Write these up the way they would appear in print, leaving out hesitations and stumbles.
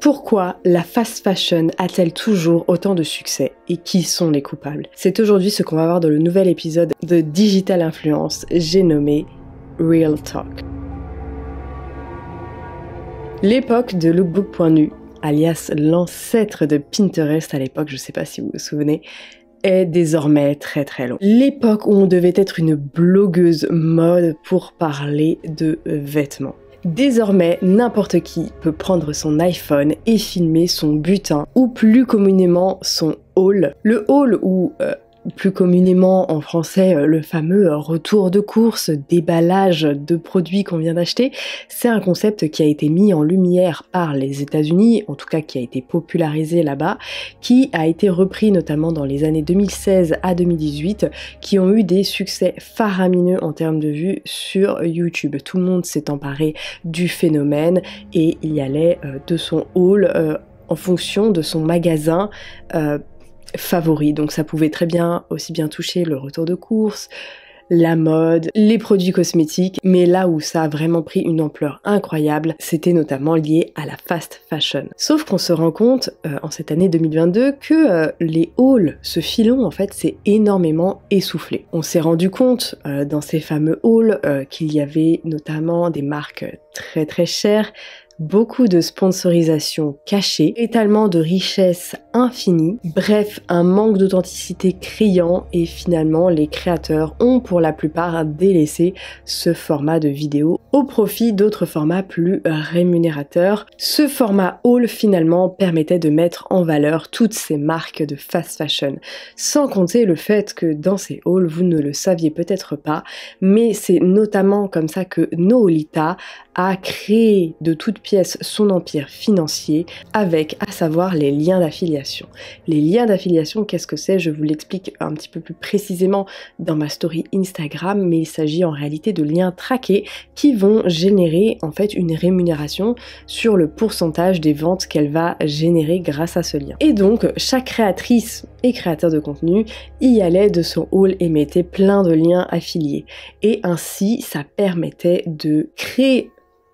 Pourquoi la fast fashion a-t-elle toujours autant de succès et qui sont les coupables? C'est aujourd'hui ce qu'on va voir dans le nouvel épisode de Digital Influence, j'ai nommé Real Talk. L'époque de lookbook.nu, alias l'ancêtre de Pinterest à l'époque, je ne sais pas si vous vous souvenez, est désormais très loin. L'époque où on devait être une blogueuse mode pour parler de vêtements. Désormais, n'importe qui peut prendre son iPhone et filmer son butin, ou plus communément son haul. Le haul ou plus communément en français le fameux retour de course, déballage de produits qu'on vient d'acheter, c'est un concept qui a été mis en lumière par les États-Unis, en tout cas qui a été popularisé là-bas, qui a été repris notamment dans les années 2016 à 2018, qui ont eu des succès faramineux en termes de vues sur YouTube. Tout le monde s'est emparé du phénomène et il y allait de son haul en fonction de son magasin favori. Donc ça pouvait très bien aussi bien toucher le retour de course, la mode, les produits cosmétiques, mais là où ça a vraiment pris une ampleur incroyable, c'était notamment lié à la fast fashion. Sauf qu'on se rend compte en cette année 2022 que les hauls, ce filon en fait, s'est énormément essoufflé. On s'est rendu compte dans ces fameux hauls qu'il y avait notamment des marques très chères, beaucoup de sponsorisation cachée, étalement de richesse infinie, bref, un manque d'authenticité criant et finalement les créateurs ont pour la plupart délaissé ce format de vidéo au profit d'autres formats plus rémunérateurs. Ce format haul finalement permettait de mettre en valeur toutes ces marques de fast fashion, sans compter le fait que dans ces hauls, vous ne le saviez peut-être pas, mais c'est notamment comme ça que Noolita a créé de toutes pièces son empire financier avec, à savoir, les liens d'affiliation. Les liens d'affiliation, qu'est-ce que c'est? Je vous l'explique un petit peu plus précisément dans ma story Instagram, mais il s'agit en réalité de liens traqués qui vont générer en fait une rémunération sur le pourcentage des ventes qu'elle va générer grâce à ce lien. Et donc, chaque créatrice et créateur de contenu y allait de son haul et mettait plein de liens affiliés. Et ainsi, ça permettait de créer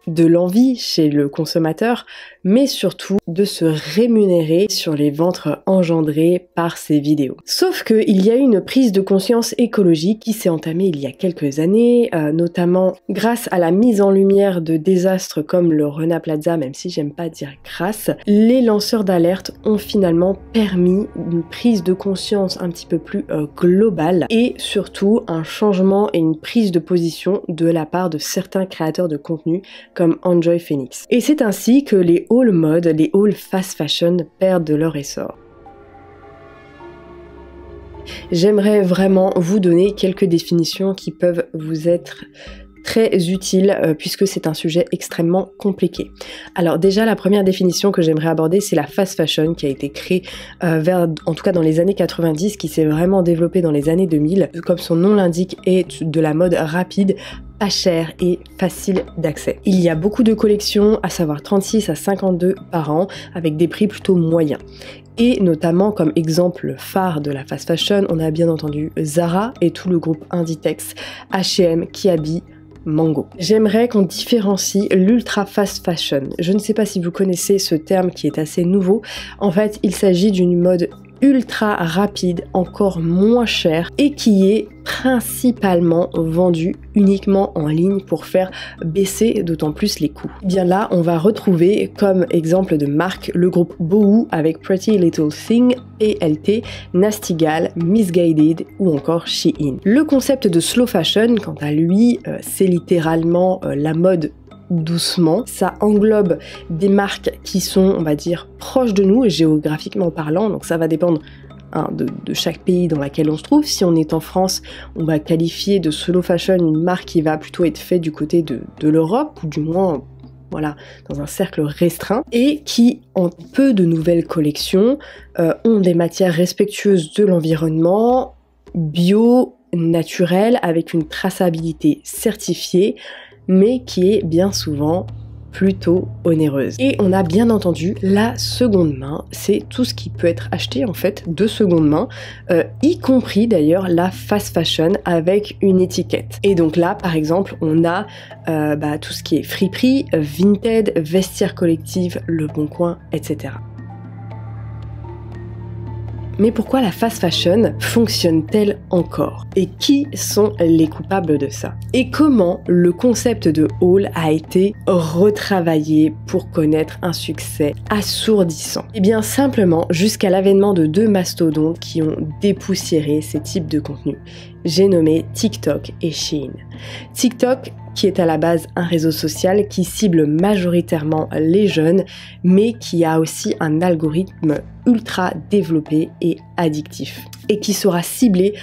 de l'envie chez le consommateur, mais surtout de se rémunérer sur les ventes engendrées par ces vidéos. Sauf qu'il y a eu une prise de conscience écologique qui s'est entamée il y a quelques années, notamment grâce à la mise en lumière de désastres comme le Rana Plaza, même si j'aime pas dire grâce, les lanceurs d'alerte ont finalement permis une prise de conscience un petit peu plus globale et surtout un changement et une prise de position de la part de certains créateurs de contenu comme Enjoy Phoenix. Et c'est ainsi que les haul mode, les haul fast fashion perdent de leur essor. J'aimerais vraiment vous donner quelques définitions qui peuvent vous être très utile puisque c'est un sujet extrêmement compliqué. Alors déjà, la première définition que j'aimerais aborder, c'est la fast fashion qui a été créée en tout cas dans les années 90, qui s'est vraiment développée dans les années 2000. Comme son nom l'indique, est de la mode rapide, pas cher et facile d'accès. Il y a beaucoup de collections, à savoir 36 à 52 par an, avec des prix plutôt moyens. Et notamment comme exemple phare de la fast fashion, on a bien entendu Zara et tout le groupe Inditex, H&M, Kiabi, Mango. J'aimerais qu'on différencie l'ultra fast fashion. Je ne sais pas si vous connaissez ce terme qui est assez nouveau. En fait, il s'agit d'une mode ultra rapide, encore moins cher et qui est principalement vendue uniquement en ligne pour faire baisser d'autant plus les coûts. Et bien là, on va retrouver comme exemple de marque le groupe Boohoo avec Pretty Little Thing, PLT, Nasty Gal, Missguided ou encore Shein. Le concept de slow fashion, quant à lui, c'est littéralement la mode doucement. Ça englobe des marques qui sont, on va dire, proches de nous, géographiquement parlant, donc ça va dépendre de chaque pays dans lequel on se trouve. Si on est en France, on va qualifier de slow fashion une marque qui va plutôt être faite du côté de l'Europe, ou du moins voilà, dans un cercle restreint, et qui, en peu de nouvelles collections, ont des matières respectueuses de l'environnement, bio, naturelles, avec une traçabilité certifiée, mais qui est bien souvent plutôt onéreuses. Et on a bien entendu la seconde main, c'est tout ce qui peut être acheté en fait de seconde main, y compris d'ailleurs la fast fashion avec une étiquette. Et donc là par exemple on a tout ce qui est friperie, Vinted, Vestiaire Collective, Le Bon Coin, etc. Mais pourquoi la fast fashion fonctionne-t-elle encore? Et qui sont les coupables de ça? Et comment le concept de haul a été retravaillé pour connaître un succès assourdissant? Eh bien simplement jusqu'à l'avènement de deux mastodontes qui ont dépoussiéré ces types de contenus. J'ai nommé TikTok et Shein. TikTok qui est à la base un réseau social qui cible majoritairement les jeunes, mais qui a aussi un algorithme ultra développé et addictif, et qui saura cibler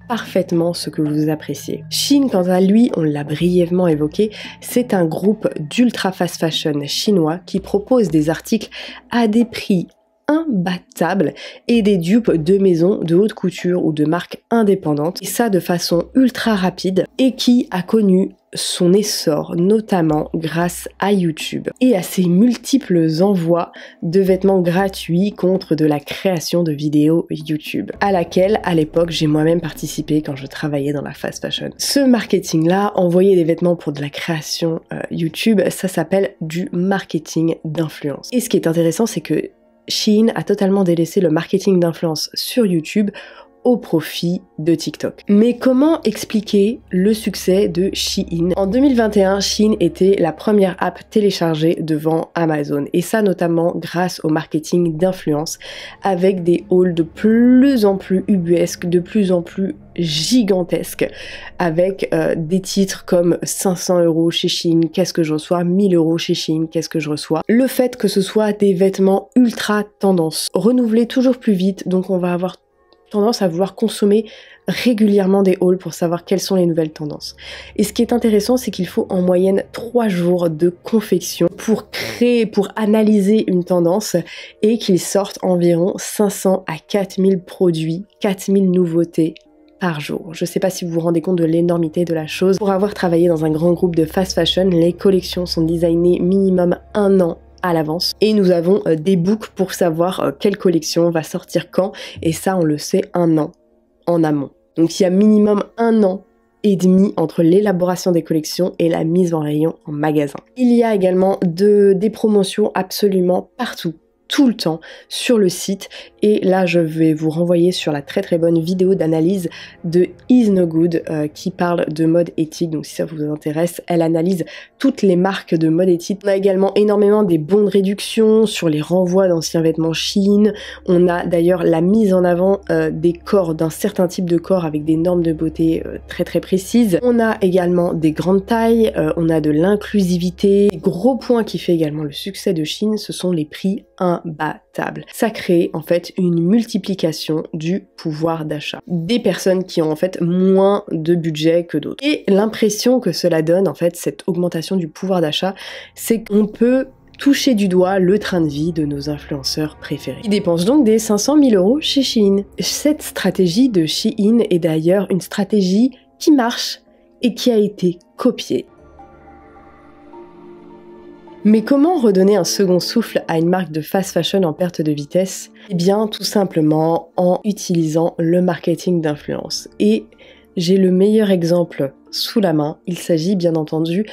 parfaitement ce que vous appréciez. Shein, quant à lui, on l'a brièvement évoqué, c'est un groupe d'ultra fast fashion chinois qui propose des articles à des prix imbattables et des dupes de maisons de haute couture ou de marques indépendantes, et ça de façon ultra rapide, et qui a connu son essor notamment grâce à YouTube et à ses multiples envois de vêtements gratuits contre de la création de vidéos YouTube, à laquelle à l'époque j'ai moi-même participé quand je travaillais dans la fast fashion. Ce marketing-là, envoyer des vêtements pour de la création YouTube, ça s'appelle du marketing d'influence. Et ce qui est intéressant, c'est que Shein a totalement délaissé le marketing d'influence sur YouTube au profit de TikTok. Mais comment expliquer le succès de Shein? En 2021, Shein était la première app téléchargée devant Amazon, et ça notamment grâce au marketing d'influence, avec des hauls de plus en plus ubuesques, de plus en plus gigantesques, avec des titres comme 500 € chez Shein, qu'est-ce que je reçois, 1000 € chez Shein, qu'est-ce que je reçois. Le fait que ce soit des vêtements ultra tendance, renouvelés toujours plus vite, donc on va avoir tendance à vouloir consommer régulièrement des hauls pour savoir quelles sont les nouvelles tendances. Et ce qui est intéressant, c'est qu'il faut en moyenne 3 jours de confection pour créer, pour analyser une tendance, et qu'ils sortent environ 500 à 4000 produits, 4000 nouveautés par jour. Je sais pas si vous vous rendez compte de l'énormité de la chose. Pour avoir travaillé dans un grand groupe de fast fashion, les collections sont designées minimum 1 an à l'avance, et nous avons des books pour savoir quelle collection va sortir quand, et ça on le sait 1 an en amont. Donc il y a minimum 1 an et demi entre l'élaboration des collections et la mise en rayon en magasin. Il y a également des promotions absolument partout, tout le temps sur le site, et là je vais vous renvoyer sur la très très bonne vidéo d'analyse de Is No Good qui parle de mode éthique, donc si ça vous intéresse, elle analyse toutes les marques de mode éthique. On a également énormément des bons de réduction sur les renvois d'anciens vêtements Shein, on a d'ailleurs la mise en avant des corps, d'un certain type de corps avec des normes de beauté très très précises. On a également des grandes tailles, on a de l'inclusivité. Gros point qui fait également le succès de Shein, ce sont les prix imbattables. Ça crée en fait une multiplication du pouvoir d'achat des personnes qui ont en fait moins de budget que d'autres. Et l'impression que cela donne en fait, cette augmentation du pouvoir d'achat, c'est qu'on peut toucher du doigt le train de vie de nos influenceurs préférés. Ils dépensent donc des 500 000 € chez Shein. Cette stratégie de Shein est d'ailleurs une stratégie qui marche et qui a été copiée. Mais comment redonner un second souffle à une marque de fast fashion en perte de vitesse? Eh bien, tout simplement en utilisant le marketing d'influence. Et j'ai le meilleur exemple sous la main. Il s'agit bien entendu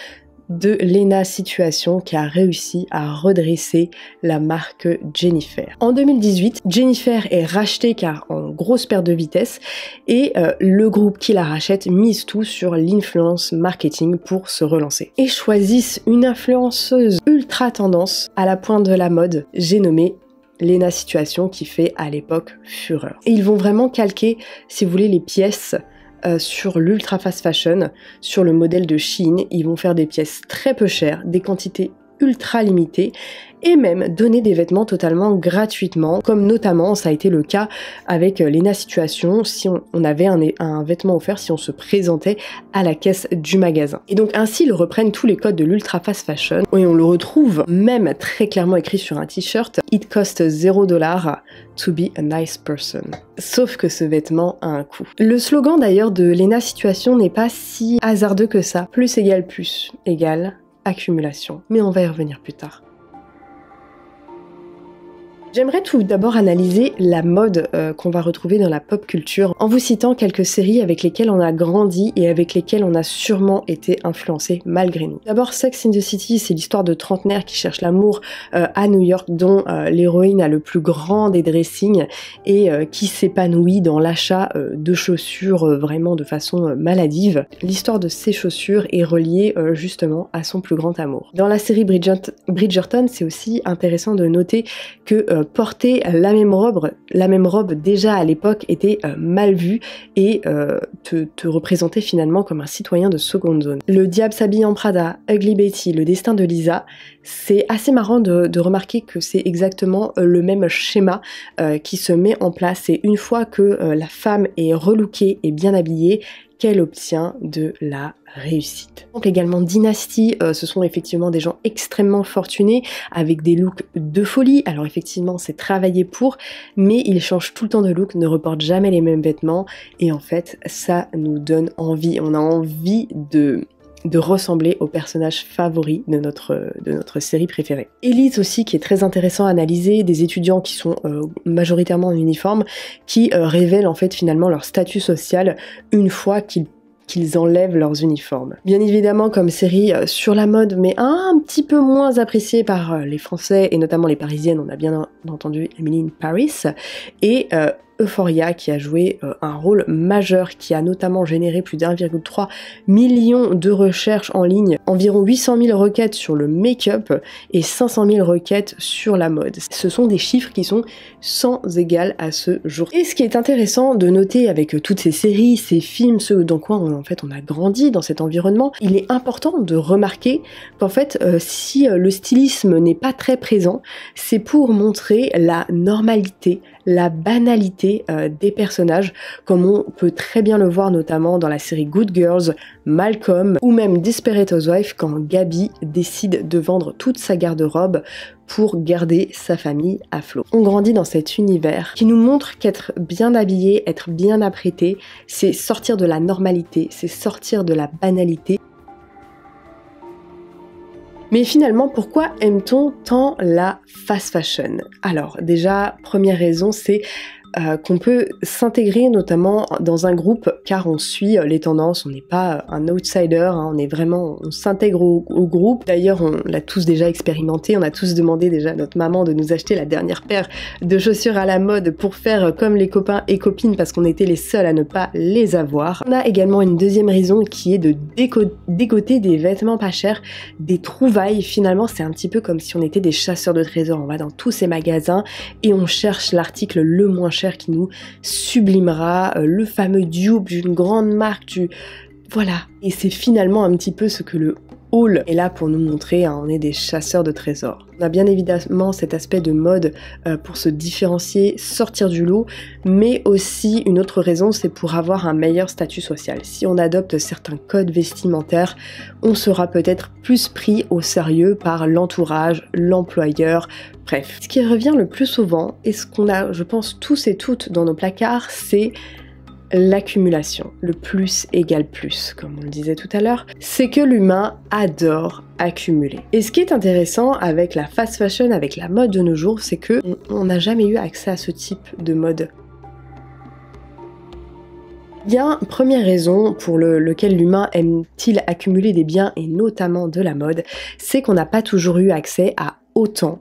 de Lena Situation, qui a réussi à redresser la marque Jennifer. En 2018, Jennifer est rachetée car en grosse perte de vitesse, et le groupe qui la rachète mise tout sur l'influence marketing pour se relancer. Et choisissent une influenceuse ultra tendance à la pointe de la mode, j'ai nommé Lena Situation, qui fait à l'époque fureur. Et ils vont vraiment calquer, si vous voulez, les pièces sur l'ultra fast fashion, sur le modèle de Shein. Ils vont faire des pièces très peu chères, des quantités ultra limitées, et même donner des vêtements totalement gratuitement, comme notamment ça a été le cas avec Lena Situation, si on avait un vêtement offert si on se présentait à la caisse du magasin. Et donc ainsi ils reprennent tous les codes de l'ultra fast fashion, et on le retrouve même très clairement écrit sur un t-shirt: It cost $0 to be a nice person. Sauf que ce vêtement a un coût. Le slogan d'ailleurs de Lena Situation n'est pas si hasardeux que ça. Plus égale accumulation. Mais on va y revenir plus tard. J'aimerais tout d'abord analyser la mode qu'on va retrouver dans la pop culture en vous citant quelques séries avec lesquelles on a grandi et avec lesquelles on a sûrement été influencé malgré nous. D'abord Sex and the City, c'est l'histoire de trentenaires qui cherchent l'amour à New York, dont l'héroïne a le plus grand des dressings et qui s'épanouit dans l'achat de chaussures vraiment de façon maladive. L'histoire de ces chaussures est reliée justement à son plus grand amour. Dans la série Bridgerton, c'est aussi intéressant de noter que porter la même robe déjà à l'époque était mal vu et te représentait finalement comme un citoyen de seconde zone. Le diable s'habille en Prada, Ugly Betty, le destin de Lisa, c'est assez marrant de remarquer que c'est exactement le même schéma qui se met en place, et une fois que la femme est relookée et bien habillée, qu'elle obtient de la réussite. Donc également Dynasty, ce sont effectivement des gens extrêmement fortunés avec des looks de folie. Alors effectivement c'est travaillé pour, mais ils changent tout le temps de look, ne reportent jamais les mêmes vêtements, et en fait ça nous donne envie, on a envie de ressembler au personnage favori de notre série préférée. Elite aussi, qui est très intéressant à analyser, des étudiants qui sont majoritairement en uniforme, qui révèlent en fait finalement leur statut social une fois qu'ils enlèvent leurs uniformes. Bien évidemment comme série sur la mode, mais un petit peu moins appréciée par les Français et notamment les Parisiennes, on a bien entendu Emily in Paris, et Euphoria qui a joué un rôle majeur, qui a notamment généré plus d'1,3 million de recherches en ligne, environ 800 000 requêtes sur le make-up et 500 000 requêtes sur la mode. Ce sont des chiffres qui sont sans égal à ce jour. Et ce qui est intéressant de noter avec toutes ces séries, ces films, ceux dans quoi on a grandi dans cet environnement, il est important de remarquer qu'en fait si le stylisme n'est pas très présent, c'est pour montrer la normalité, la banalité des personnages, comme on peut très bien le voir notamment dans la série Good Girls, Malcolm ou même Desperate Housewives, quand Gabi décide de vendre toute sa garde-robe pour garder sa famille à flot. On grandit dans cet univers qui nous montre qu'être bien habillé, être bien apprêté, c'est sortir de la normalité, c'est sortir de la banalité. Mais finalement, pourquoi aime-t-on tant la fast fashion? Alors déjà, première raison, c'est qu'on peut s'intégrer notamment dans un groupe car on suit les tendances, on n'est pas un outsider, hein, on s'intègre au groupe. D'ailleurs on l'a tous déjà expérimenté, on a tous demandé déjà à notre maman de nous acheter la dernière paire de chaussures à la mode pour faire comme les copains et copines parce qu'on était les seuls à ne pas les avoir. On a également une deuxième raison qui est de dégoter des vêtements pas chers, des trouvailles. Finalement c'est un petit peu comme si on était des chasseurs de trésors, on va dans tous ces magasins et on cherche l'article le moins cher qui nous sublimera, le fameux dupe d'une grande marque, voilà. Et c'est finalement un petit peu ce que le haul est là pour nous montrer, hein, on est des chasseurs de trésors. On a bien évidemment cet aspect de mode pour se différencier, sortir du lot, mais aussi une autre raison, c'est pour avoir un meilleur statut social. Si on adopte certains codes vestimentaires, on sera peut-être plus pris au sérieux par l'entourage, l'employeur, bref. Ce qui revient le plus souvent, et ce qu'on a, je pense, tous et toutes dans nos placards, c'est l'accumulation. Le plus égale plus, comme on le disait tout à l'heure, c'est que l'humain adore accumuler. Et ce qui est intéressant avec la fast fashion, avec la mode de nos jours, c'est que on n'a jamais eu accès à ce type de mode. Il y a une première raison pour lequel l'humain aime-t-il accumuler des biens et notamment de la mode, c'est qu'on n'a pas toujours eu accès à autant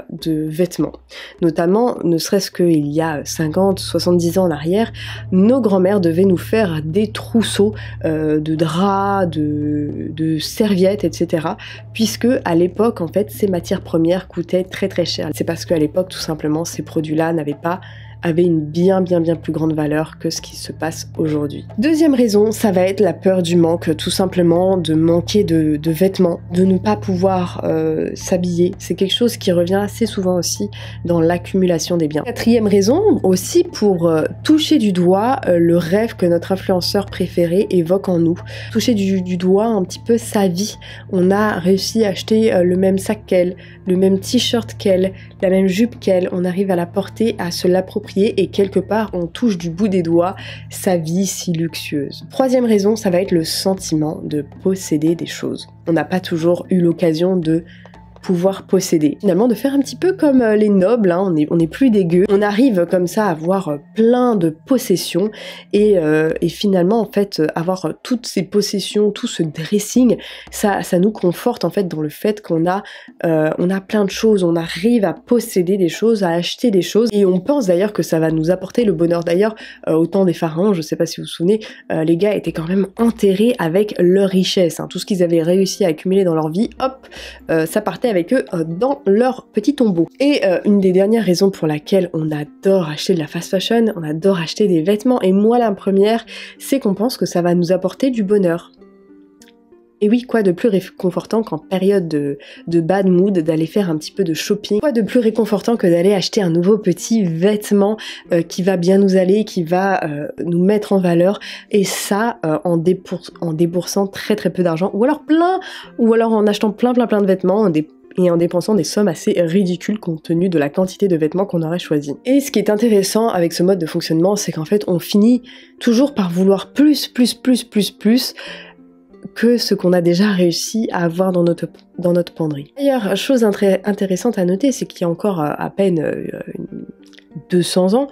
de vêtements. Notamment, ne serait-ce qu'il y a 50, 70 ans en arrière, nos grands-mères devaient nous faire des trousseaux de draps, de serviettes, etc. Puisque à l'époque, en fait, ces matières premières coûtaient très très cher. C'est parce qu'à l'époque, tout simplement, ces produits-là avait une bien plus grande valeur que ce qui se passe aujourd'hui. Deuxième raison, ça va être la peur du manque, tout simplement de manquer de vêtements, de ne pas pouvoir s'habiller. C'est quelque chose qui revient assez souvent aussi dans l'accumulation des biens. Quatrième raison, aussi pour toucher du doigt le rêve que notre influenceur préféré évoque en nous. Toucher du doigt un petit peu sa vie. On a réussi à acheter le même sac qu'elle, le même t-shirt qu'elle, la même jupe qu'elle. On arrive à la porter, à se l'approprier s'approprier et quelque part on touche du bout des doigts sa vie si luxueuse. Troisième raison, ça va être le sentiment de posséder des choses. On n'a pas toujours eu l'occasion de pouvoir posséder. Finalement, de faire un petit peu comme les nobles, hein, on est plus dégueu. On arrive comme ça à avoir plein de possessions et finalement, en fait, avoir toutes ces possessions, tout ce dressing, ça nous conforte en fait dans le fait qu'on a plein de choses, on arrive à posséder des choses, à acheter des choses et on pense d'ailleurs que ça va nous apporter le bonheur. D'ailleurs, au temps des pharaons, je sais pas si vous vous souvenez, les gars étaient quand même enterrés avec leur richesse, hein. Tout ce qu'ils avaient réussi à accumuler dans leur vie, hop, ça partait avec eux dans leur petit tombeau. Et une des dernières raisons pour laquelle on adore acheter de la fast fashion, on adore acheter des vêtements, et moi la première, c'est qu'on pense que ça va nous apporter du bonheur. Et oui, quoi de plus réconfortant qu'en période de bad mood d'aller faire un petit peu de shopping? Quoi de plus réconfortant que d'aller acheter un nouveau petit vêtement qui va bien nous aller, qui va nous mettre en valeur, et ça en déboursant très très peu d'argent, ou alors en achetant plein de vêtements, et en dépensant des sommes assez ridicules compte tenu de la quantité de vêtements qu'on aurait choisi. Et ce qui est intéressant avec ce mode de fonctionnement, c'est qu'en fait on finit toujours par vouloir plus que ce qu'on a déjà réussi à avoir dans notre penderie. D'ailleurs, chose intéressante à noter, c'est qu'il y a encore à peine 200 ans,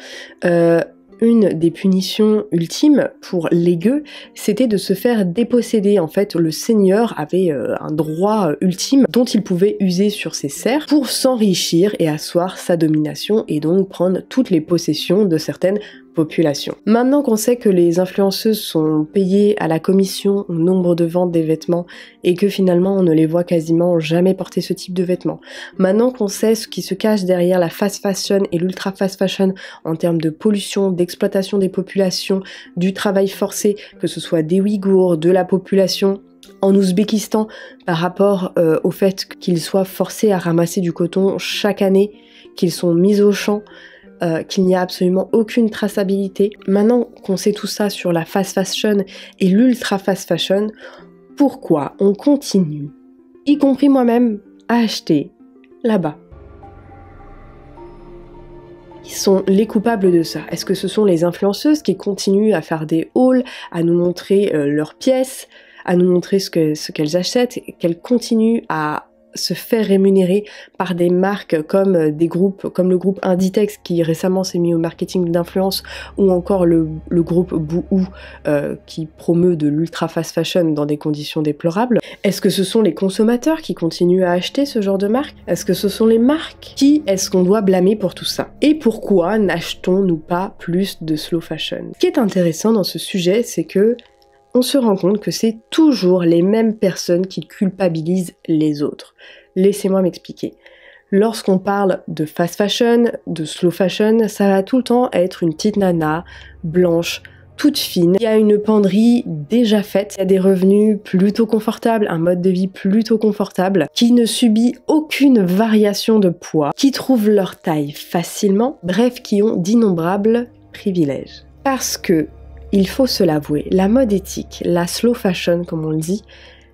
une des punitions ultimes pour les gueux, c'était de se faire déposséder. En fait, le seigneur avait un droit ultime dont il pouvait user sur ses serfs pour s'enrichir et asseoir sa domination et donc prendre toutes les possessions de certaines population. Maintenant qu'on sait que les influenceuses sont payées à la commission au nombre de ventes des vêtements et que finalement on ne les voit quasiment jamais porter ce type de vêtements, maintenant qu'on sait ce qui se cache derrière la fast fashion et l'ultra fast fashion en termes de pollution, d'exploitation des populations, du travail forcé, que ce soit des Ouïghours, de la population en Ouzbékistan par rapport au fait qu'ils soient forcés à ramasser du coton chaque année, qu'ils sont mis au champ, qu'il n'y a absolument aucune traçabilité. Maintenant qu'on sait tout ça sur la fast fashion et l'ultra fast fashion, pourquoi on continue, y compris moi-même, à acheter là-bas? Qui sont les coupables de ça? Est-ce que ce sont les influenceuses qui continuent à faire des hauls, à nous montrer leurs pièces, à nous montrer ce qu'elles achètent, qu'elles continuent à se faire rémunérer par des marques comme le groupe Inditex qui récemment s'est mis au marketing d'influence, ou encore le groupe Boohoo qui promeut de l'ultra fast fashion dans des conditions déplorables? Est-ce que ce sont les consommateurs qui continuent à acheter ce genre de marque? Est-ce que ce sont les marques? Qui est-ce qu'on doit blâmer pour tout ça? Et pourquoi n'achetons-nous pas plus de slow fashion? Ce qui est intéressant dans ce sujet, c'est que on se rend compte que c'est toujours les mêmes personnes qui culpabilisent les autres. Laissez-moi m'expliquer. Lorsqu'on parle de fast fashion, de slow fashion, ça va tout le temps être une petite nana blanche, toute fine. Il y a une penderie déjà faite, il y a des revenus plutôt confortables, un mode de vie plutôt confortable, qui ne subit aucune variation de poids, qui trouvent leur taille facilement, bref, qui ont d'innombrables privilèges. Parce que il faut se l'avouer, la mode éthique, la slow fashion comme on le dit,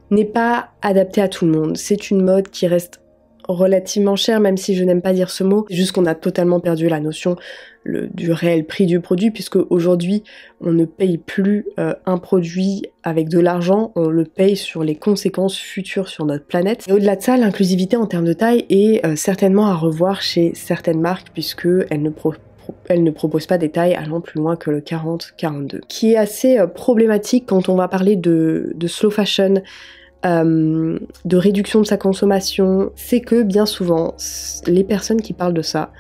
n'est pas adaptée à tout le monde. C'est une mode qui reste relativement chère, même si je n'aime pas dire ce mot. C'est juste qu'on a totalement perdu la notion du réel prix du produit, puisque aujourd'hui on ne paye plus un produit avec de l'argent, on le paye sur les conséquences futures sur notre planète. Et au-delà de ça, l'inclusivité en termes de taille est certainement à revoir chez certaines marques, puisqu'elles ne propose pas des tailles allant plus loin que le 40-42. Qui est assez problématique quand on va parler de slow fashion, de réduction de sa consommation, c'est que bien souvent, les personnes qui parlent de ça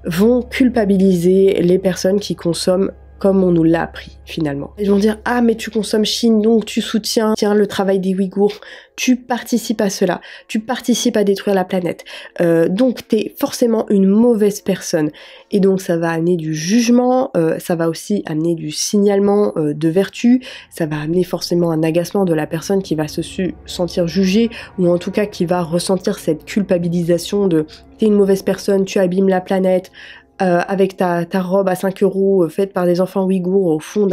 vont culpabiliser les personnes qui consomment comme on nous l'a appris finalement. Ils vont dire « Ah mais tu consommes Chine, donc tu soutiens le travail des Ouïghours, tu participes à cela, tu participes à détruire la planète, donc t'es forcément une mauvaise personne. » Et donc ça va amener du jugement, ça va aussi amener du signalement de vertu, ça va amener forcément un agacement de la personne qui va se sentir jugée, ou en tout cas qui va ressentir cette culpabilisation de « T'es une mauvaise personne, tu abîmes la planète », avec ta robe à 5 € faite par des enfants ouïghours au fond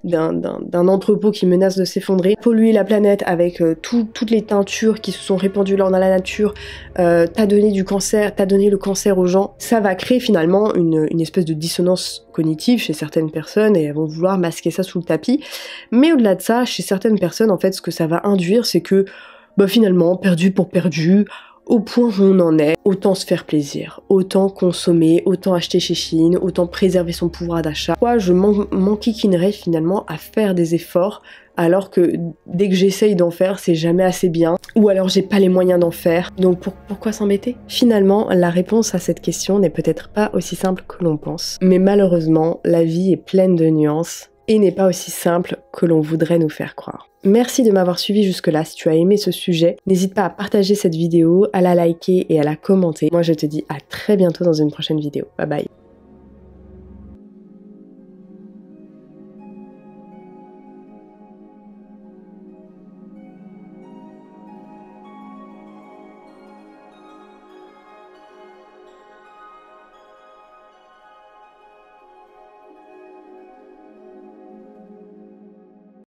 d'un entrepôt qui menace de s'effondrer, polluer la planète avec toutes les teintures qui se sont répandues là dans la nature, t'as donné du cancer, t'as donné le cancer aux gens, ça va créer finalement une espèce de dissonance cognitive chez certaines personnes et elles vont vouloir masquer ça sous le tapis. Mais au-delà de ça, chez certaines personnes, en fait, ce que ça va induire, c'est que finalement, perdu pour perdu, au point où on en est, autant se faire plaisir, autant consommer, autant acheter chez Shein, autant préserver son pouvoir d'achat. Moi, je m'enquiquinerais finalement à faire des efforts, alors que dès que j'essaye d'en faire, c'est jamais assez bien, ou alors j'ai pas les moyens d'en faire, donc pourquoi s'embêter? Finalement, la réponse à cette question n'est peut-être pas aussi simple que l'on pense, mais malheureusement, la vie est pleine de nuances, et n'est pas aussi simple que l'on voudrait nous faire croire. Merci de m'avoir suivi jusque-là. Si tu as aimé ce sujet, n'hésite pas à partager cette vidéo, à la liker et à la commenter. Moi, je te dis à très bientôt dans une prochaine vidéo. Bye bye.